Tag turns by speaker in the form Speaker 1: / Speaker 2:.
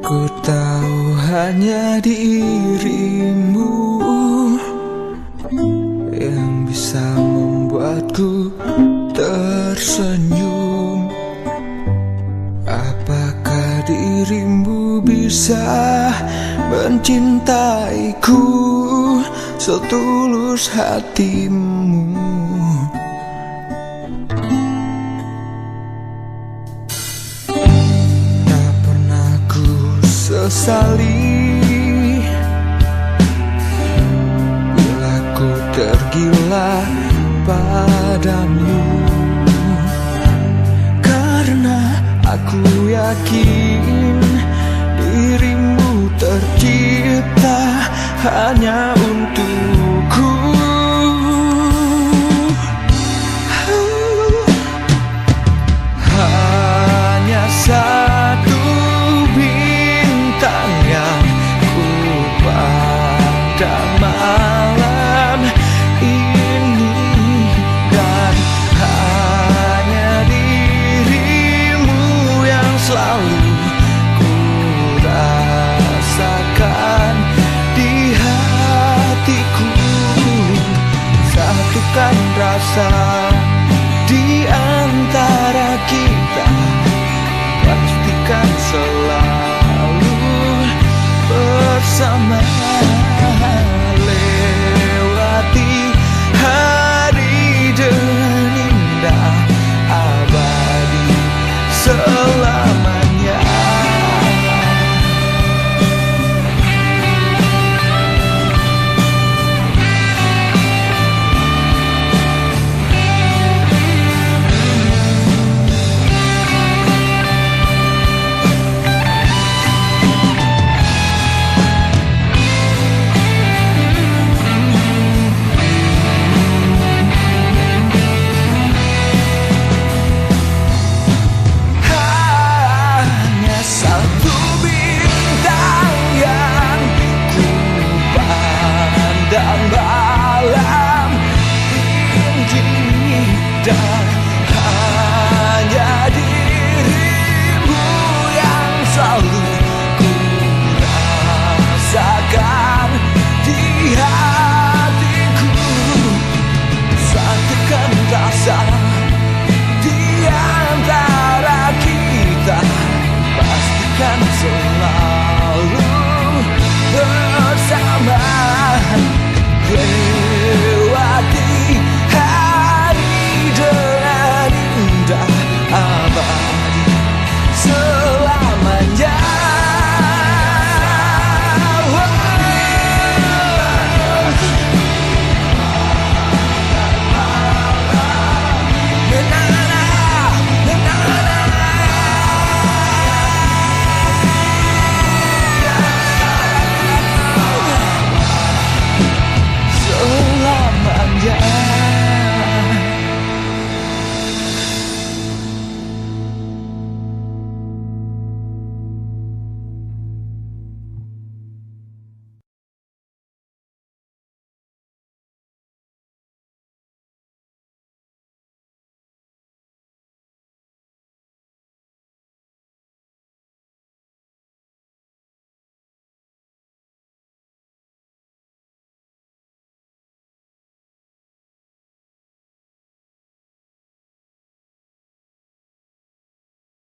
Speaker 1: Ku tahu hanya dirimu yang bisa membuatku tersenyum. Apakah dirimu bisa mencintaiku setulus hatimu? Tak pernah ku sesali bila ku tergila padamu, karena aku yakin dirimu tercipta hanya untukku. Hanya satu bintang yang ku pandang malam ini, dan hanya dirimu yang selalu ku rasakan di hatiku. Satukan rasa di antara kita, pastikan selalu bersama. Lewati hari dengan indah abadi